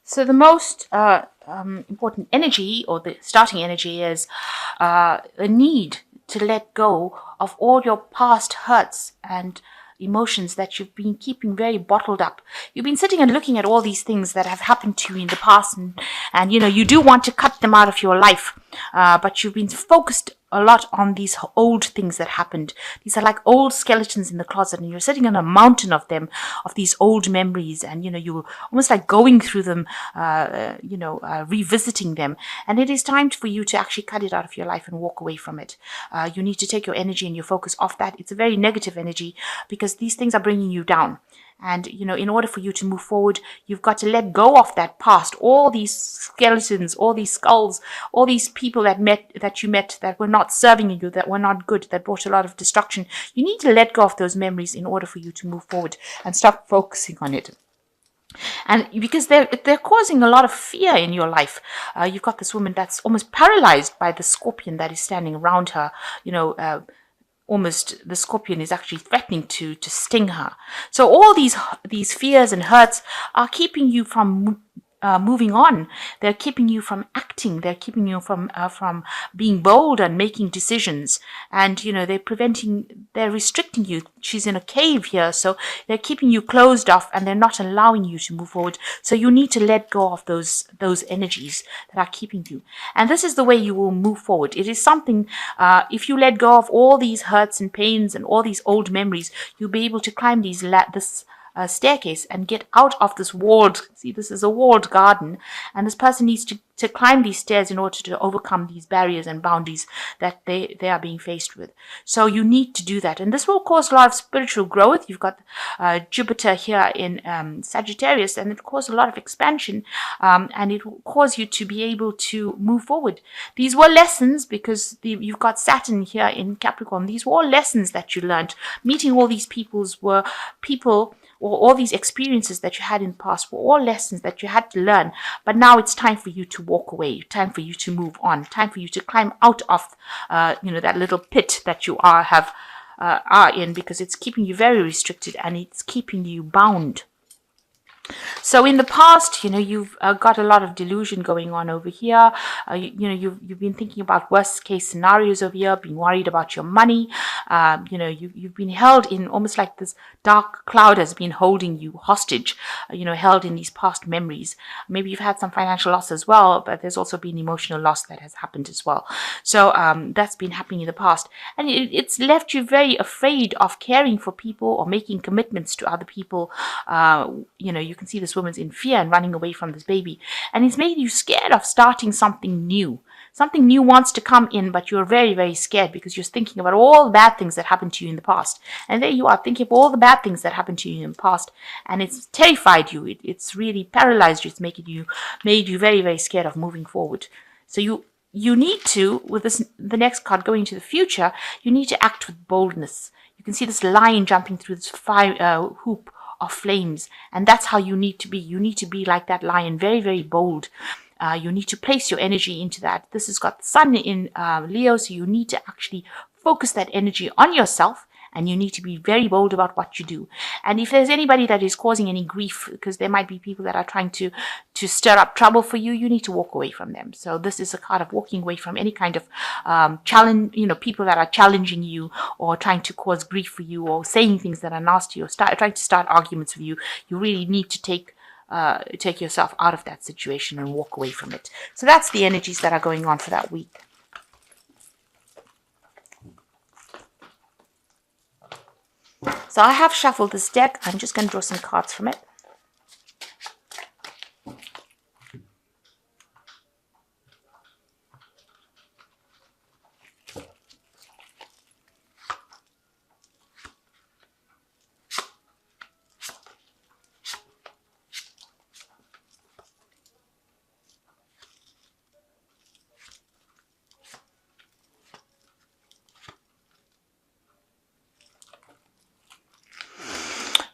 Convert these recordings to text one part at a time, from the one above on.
So the most important energy, or the starting energy, is a need to let go of all your past hurts and emotions that you've been keeping very bottled up. You've been sitting and looking at all these things that have happened to you in the past, and you do want to cut them out of your life, but you've been focused a lot on these old things that happened. These are like old skeletons in the closet, and you're sitting on a mountain of them, of these old memories, and you're almost like going through them, revisiting them. And it is time for you to actually cut it out of your life and walk away from it. You need to take your energy and your focus off that. It's a very negative energy because these things are bringing you down. And, in order for you to move forward, you've got to let go of that past, all these skeletons, all these skulls, all these people that you met that were not serving you, that were not good, that brought a lot of destruction. You need to let go of those memories in order for you to move forward and stop focusing on it. And because they're causing a lot of fear in your life. You've got this woman that's almost paralyzed by the scorpion that is standing around her, almost the scorpion is actually threatening to sting her. So all these fears and hurts are keeping you from moving on. They're keeping you from acting. They're keeping you from being bold and making decisions. And they're restricting you. She's in a cave here, so they're keeping you closed off, and they're not allowing you to move forward. So you need to let go of those energies that are keeping you. And this is the way you will move forward. It is something. If you let go of all these hurts and pains and all these old memories, you'll be able to climb this staircase and get out of this walled. See, this is a walled garden, and this person needs to climb these stairs in order to overcome these barriers and boundaries that they are being faced with. So you need to do that, and this will cause a lot of spiritual growth. You've got Jupiter here in Sagittarius, and it will cause a lot of expansion, and it will cause you to be able to move forward. These were lessons because you've got Saturn here in Capricorn. These were all lessons that you learned. Meeting all these people, or all these experiences that you had in the past were all lessons that you had to learn. But now it's time for you to walk away, time for you to move on, time for you to climb out of, that little pit that you are in, because it's keeping you very restricted and it's keeping you bound. So in the past, you've got a lot of delusion going on over here. You've been thinking about worst case scenarios over here, being worried about your money. You've been held in almost like this dark cloud has been holding you hostage, held in these past memories. Maybe you've had some financial loss as well, but there's also been emotional loss that has happened as well. So that's been happening in the past. And it's left you very afraid of caring for people or making commitments to other people. You can see this woman's in fear and running away from this baby, and it's made you scared of starting something new. Something new wants to come in, but you're very, very scared because you're thinking about all the bad things that happened to you in the past. And there you are thinking of all the bad things that happened to you in the past, and it's terrified you. It's really paralyzed you. It's made you very, very scared of moving forward. So you need to, with the next card going into the future, you need to act with boldness. You can see this lion jumping through this hoop of flames, and that's how you need to be. You need to be like that lion, very, very bold. You need to place your energy into that. This has got the sun in Leo, so you need to actually focus that energy on yourself, and you need to be very bold about what you do. And if there's anybody that is causing any grief, because there might be people that are trying to stir up trouble for you, you need to walk away from them. So this is a card of walking away from any kind of challenge, people that are challenging you or trying to cause grief for you or saying things that are nasty or trying to start arguments with you. You really need to take yourself out of that situation and walk away from it. So that's the energies that are going on for that week. So I have shuffled this deck. I'm just going to draw some cards from it.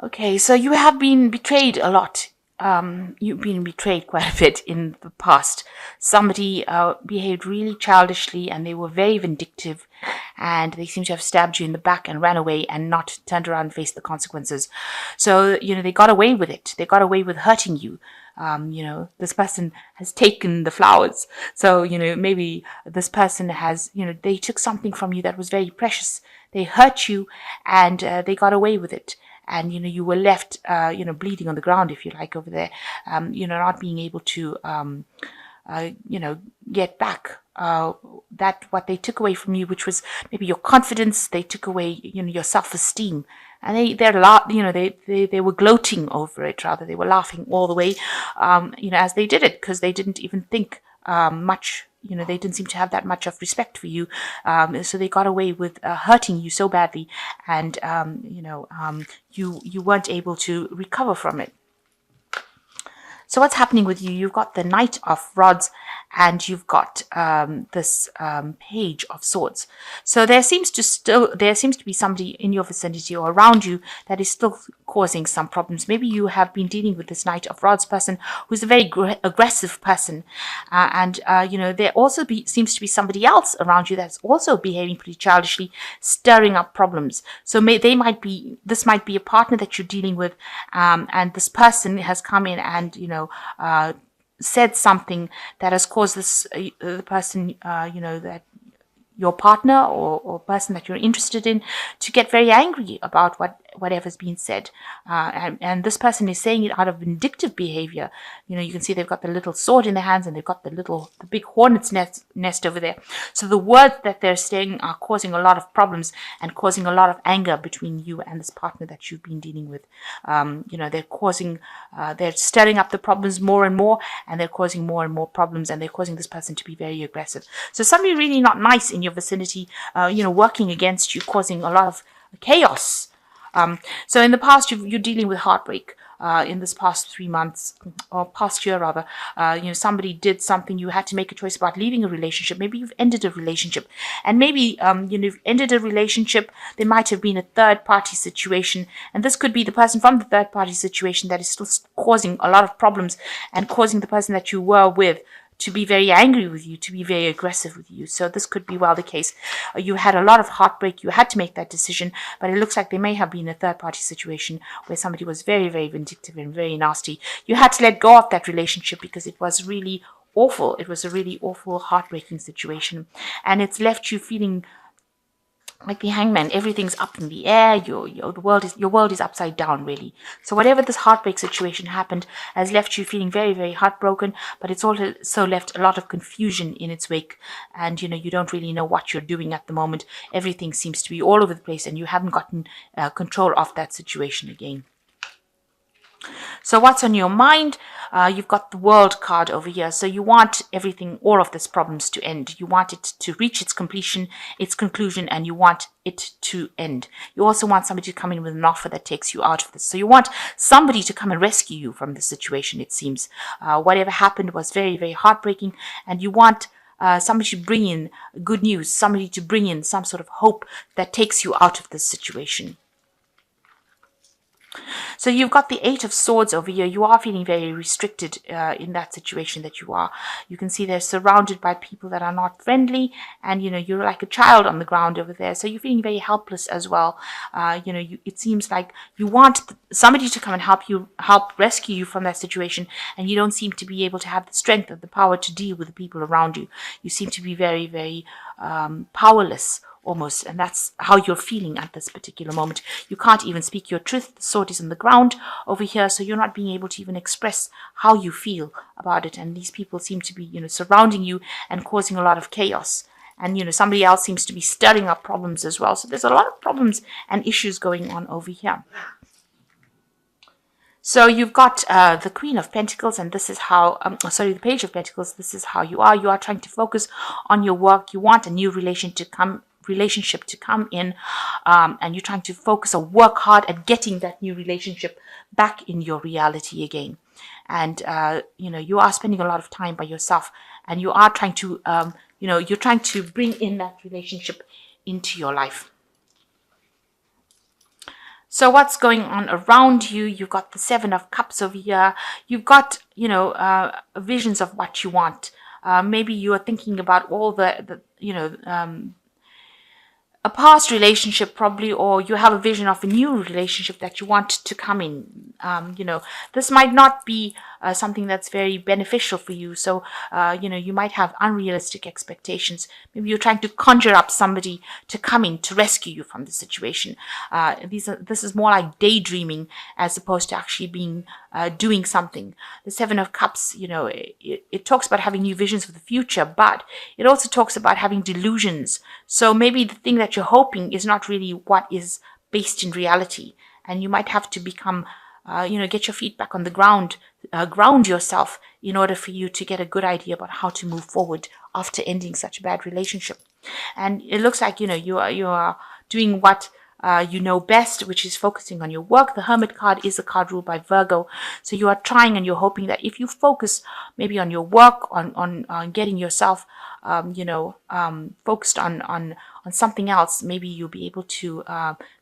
Okay, so you have been betrayed a lot. You've been betrayed quite a bit in the past. Somebody behaved really childishly, and they were very vindictive, and they seem to have stabbed you in the back and ran away and not turned around and faced the consequences. So, they got away with it. They got away with hurting you. This person has taken the flowers. So, maybe this person has, they took something from you that was very precious. They hurt you, and they got away with it. And, you were left, bleeding on the ground, if you like, over there, not being able to, get back that what they took away from you, which was maybe your confidence. They took away, your self-esteem, and they were gloating over it. Rather, they were laughing all the way, as they did it, because they didn't even think much. They didn't seem to have that much of respect for you, so they got away with hurting you so badly, and you weren't able to recover from it. So what's happening with you? You've got the Knight of Rods, and you've got this Page of Swords. So there seems to be somebody in your vicinity or around you that is still causing some problems. Maybe you have been dealing with this Knight of Rods person who's a very aggressive person, and there also seems to be somebody else around you that's also behaving pretty childishly, stirring up problems. So this might be a partner that you're dealing with, and this person has come in and said something that has caused the person, that your partner or person that you're interested in, to get very angry about whatever's been said. And this person is saying it out of vindictive behavior. You can see they've got the little sword in their hands, and they've got the big hornet's nest over there. So the words that they're saying are causing a lot of problems and causing a lot of anger between you and this partner that you've been dealing with. They're stirring up the problems more and more, and they're causing more and more problems, and they're causing this person to be very aggressive. So somebody really not nice in your vicinity, working against you, causing a lot of chaos. So in the past, you're dealing with heartbreak. In this past 3 months, or past year rather, somebody did something. You had to make a choice about leaving a relationship. Maybe you've ended a relationship, and maybe you've ended a relationship. There might have been a third-party situation, and this could be the person from the third-party situation that is still causing a lot of problems and causing the person that you were with to be very angry with you, to be very aggressive with you. So this could be well the case. You had a lot of heartbreak. You had to make that decision, but it looks like there may have been a third-party situation where somebody was very, very vindictive and very nasty. You had to let go of that relationship because it was really awful. It was a really awful, heartbreaking situation, and it's left you feeling like the Hangman. Everything's up in the air. Your world is upside down, really. So whatever this heartbreak situation happened has left you feeling very, very heartbroken, but it's also left a lot of confusion in its wake, and you don't really know what you're doing at the moment. Everything seems to be all over the place, and you haven't gotten control of that situation again. So what's on your mind? You've got the World card over here. So you want everything, all of these problems to end. You want it to reach its completion, its conclusion, and you want it to end. You also want somebody to come in with an offer that takes you out of this. So you want somebody to come and rescue you from this situation, it seems. Whatever happened was very, very heartbreaking, and you want somebody to bring in good news, somebody to bring in some sort of hope that takes you out of this situation. So you've got the Eight of Swords over here. You are feeling very restricted in that situation that you are. You can see they're surrounded by people that are not friendly, and you're like a child on the ground over there. So you're feeling very helpless as well. It seems like you want somebody to come and help rescue you from that situation, and you don't seem to be able to have the strength or the power to deal with the people around you. You seem to be very, very powerless, almost, and that's how you're feeling at this particular moment. You can't even speak your truth. The sword is on the ground over here, so you're not being able to even express how you feel about it, and these people seem to be surrounding you and causing a lot of chaos, and somebody else seems to be stirring up problems as well. So there's a lot of problems and issues going on over here. So you've got the Queen of Pentacles, and this is how, the Page of Pentacles. This is how you are. You are trying to focus on your work. You want a new relationship to come in, and you're trying to focus or work hard at getting that new relationship back in your reality again. And you are spending a lot of time by yourself, and you are trying to you're trying to bring in that relationship into your life. So what's going on around you? You've got the Seven of Cups over here. You've got visions of what you want. Maybe you are thinking about all a past relationship probably, or you have a vision of a new relationship that you want to come in. This might not be something that's very beneficial for you. So, you might have unrealistic expectations. Maybe you're trying to conjure up somebody to come in to rescue you from the situation. This is more like daydreaming as opposed to actually being doing something. The Seven of Cups, it talks about having new visions for the future, but it also talks about having delusions. So maybe the thing that you're hoping is not really what is based in reality, and you might have to become get your feet back on the ground, ground yourself in order for you to get a good idea about how to move forward after ending such a bad relationship. And it looks like, you are doing what you know best, which is focusing on your work. The Hermit card is a card ruled by Virgo. So you are trying and you're hoping that if you focus maybe on your work, on getting yourself, focused on something else, maybe you'll be able to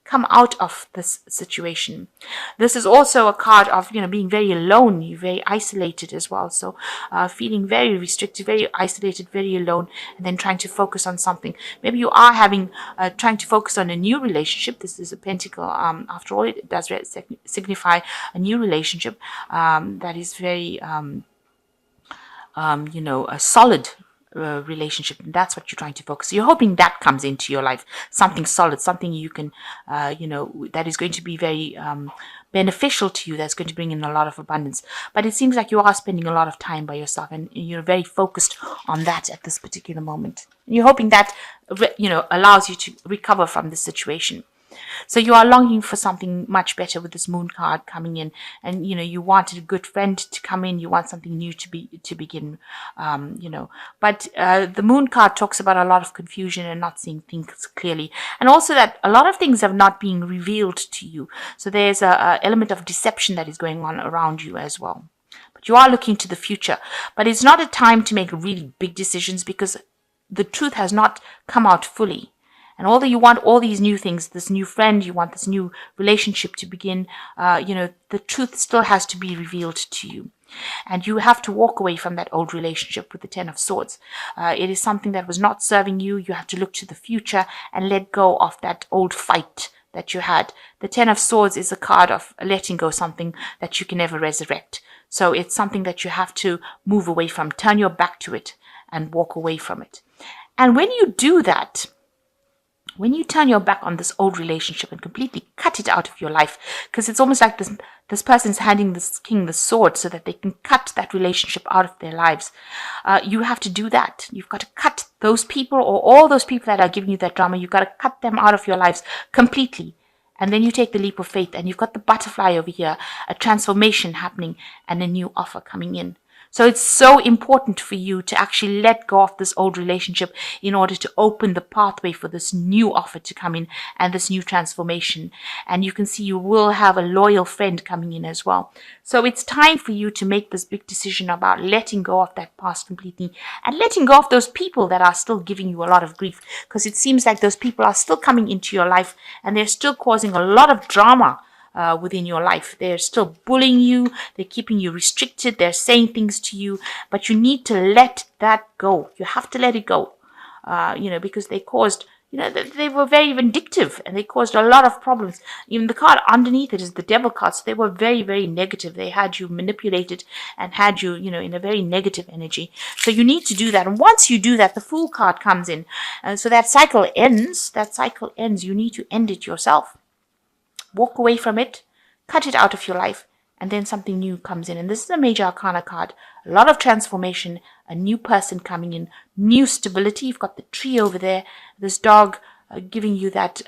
come out of this situation. This is also a card of, being very alone. You're very isolated as well. So feeling very restricted, very isolated, very alone, and then trying to focus on something. Maybe you are trying to focus on a new relationship. This is a pentacle. After all, it does signify a new relationship that is very, a solid relationship, and that's what you're trying to focus. You're hoping that comes into your life, something solid, something you can, that is going to be very beneficial to you, that's going to bring in a lot of abundance. But it seems like you are spending a lot of time by yourself, and you're very focused on that at this particular moment. And you're hoping that, allows you to recover from the situation. So you are longing for something much better with this Moon card coming in, and you wanted a good friend to come in. You want something new to begin, But the Moon card talks about a lot of confusion and not seeing things clearly, and also that a lot of things have not been revealed to you. So there's a element of deception that is going on around you as well. But you are looking to the future, but it's not a time to make really big decisions because the truth has not come out fully. And although you want all these new things, this new friend, you want this new relationship to begin, the truth still has to be revealed to you. And you have to walk away from that old relationship with the Ten of Swords. It is something that was not serving you. You have to look to the future and let go of that old fight that you had. The Ten of Swords is a card of letting go something that you can never resurrect. So it's something that you have to move away from, turn your back to it and walk away from it. And when you do that, when you turn your back on this old relationship and completely cut it out of your life, because it's almost like this person's handing this king the sword so that they can cut that relationship out of their lives. You have to do that. You've got to cut those people, or all those people that are giving you that drama. You've got to cut them out of your lives completely. And then you take the leap of faith, and you've got the butterfly over here, a transformation happening and a new offer coming in. So it's so important for you to actually let go of this old relationship in order to open the pathway for this new offer to come in and this new transformation. And you can see you will have a loyal friend coming in as well. So it's time for you to make this big decision about letting go of that past completely and letting go of those people that are still giving you a lot of grief, because it seems like those people are still coming into your life and they're still causing a lot of drama within your life. They're still bullying you, they're keeping you restricted, they're saying things to you, but you need to let that go. You have to let it go, because they caused, they were very vindictive and they caused a lot of problems. Even the card underneath it is the Devil card, so they were very, very negative. They had you manipulated and had you, in a very negative energy. So you need to do that. And once you do that, the Fool card comes in. So that cycle ends. You need to end it yourself. Walk away from it, cut it out of your life, and then something new comes in. And this is a major arcana card. A lot of transformation, a new person coming in, new stability. You've got the tree over there, this dog giving you that,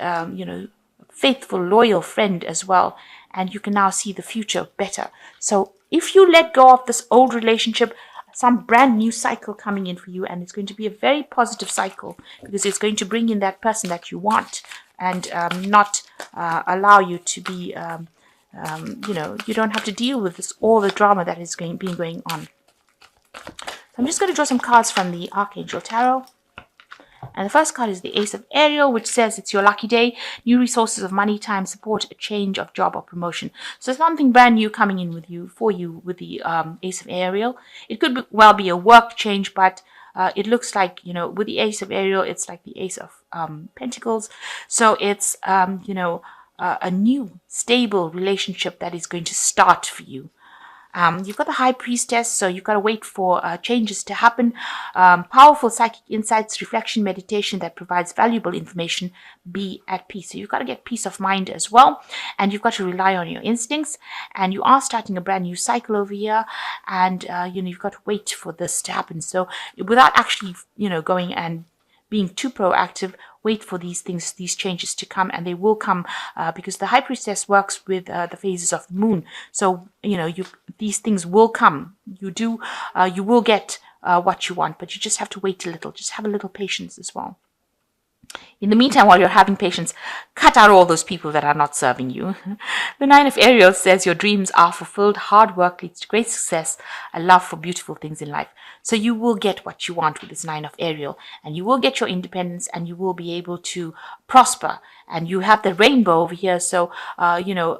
faithful, loyal friend as well. And you can now see the future better. So if you let go of this old relationship, some brand new cycle coming in for you, and it's going to be a very positive cycle because it's going to bring in that person that you want and not allow you to be, you don't have to deal with all the drama that is going on. So I'm just going to draw some cards from the Archangel Tarot. And the first card is the Ace of Ariel, which says it's your lucky day, new resources of money, time, support, a change of job or promotion. So something brand new coming in with the Ace of Ariel. It could well be a work change, but it looks like, with the Ace of Ariel, it's like the Ace of Pentacles. So it's, a new stable relationship that is going to start for you. You've got the High Priestess, so you've got to wait for changes to happen. Powerful psychic insights, reflection, meditation that provides valuable information. Be at peace. So you've got to get peace of mind as well, and you've got to rely on your instincts. And you are starting a brand new cycle over here, and you've got to wait for this to happen. So without actually going and being too proactive, wait for these changes to come, and they will come because the High Priestess works with the phases of the moon. So these things will come. You will get what you want, but you just have to wait a little. Just have a little patience as well. In the meantime, while you're having patience, cut out all those people that are not serving you. The Nine of Ariel says your dreams are fulfilled, hard work leads to great success, a love for beautiful things in life. So you will get what you want with this Nine of Ariel, and you will get your independence, and you will be able to prosper. And you have the rainbow over here, so you're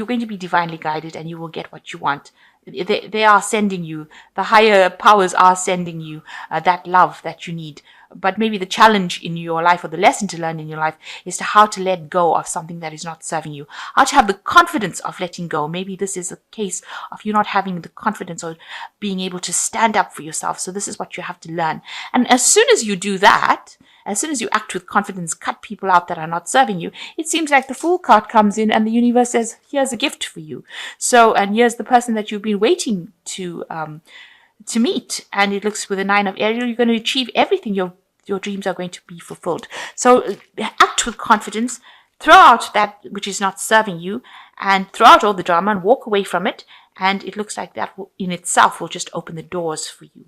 going to be divinely guided, and you will get what you want. They are sending you, the higher powers are sending you that love that you need. But maybe the challenge in your life, or the lesson to learn in your life, is to how to let go of something that is not serving you. How to have the confidence of letting go. Maybe this is a case of you not having the confidence or being able to stand up for yourself. So this is what you have to learn. And as soon as you do that, as soon as you act with confidence, cut people out that are not serving you, it seems like the Fool card comes in and the universe says, here's a gift for you. So, and here's the person that you've been waiting to meet. And it looks with the Nine of Ariel, you're going to achieve everything. Your dreams are going to be fulfilled. So act with confidence, throw out that which is not serving you, and throw out all the drama and walk away from it. And it looks like that in itself will just open the doors for you.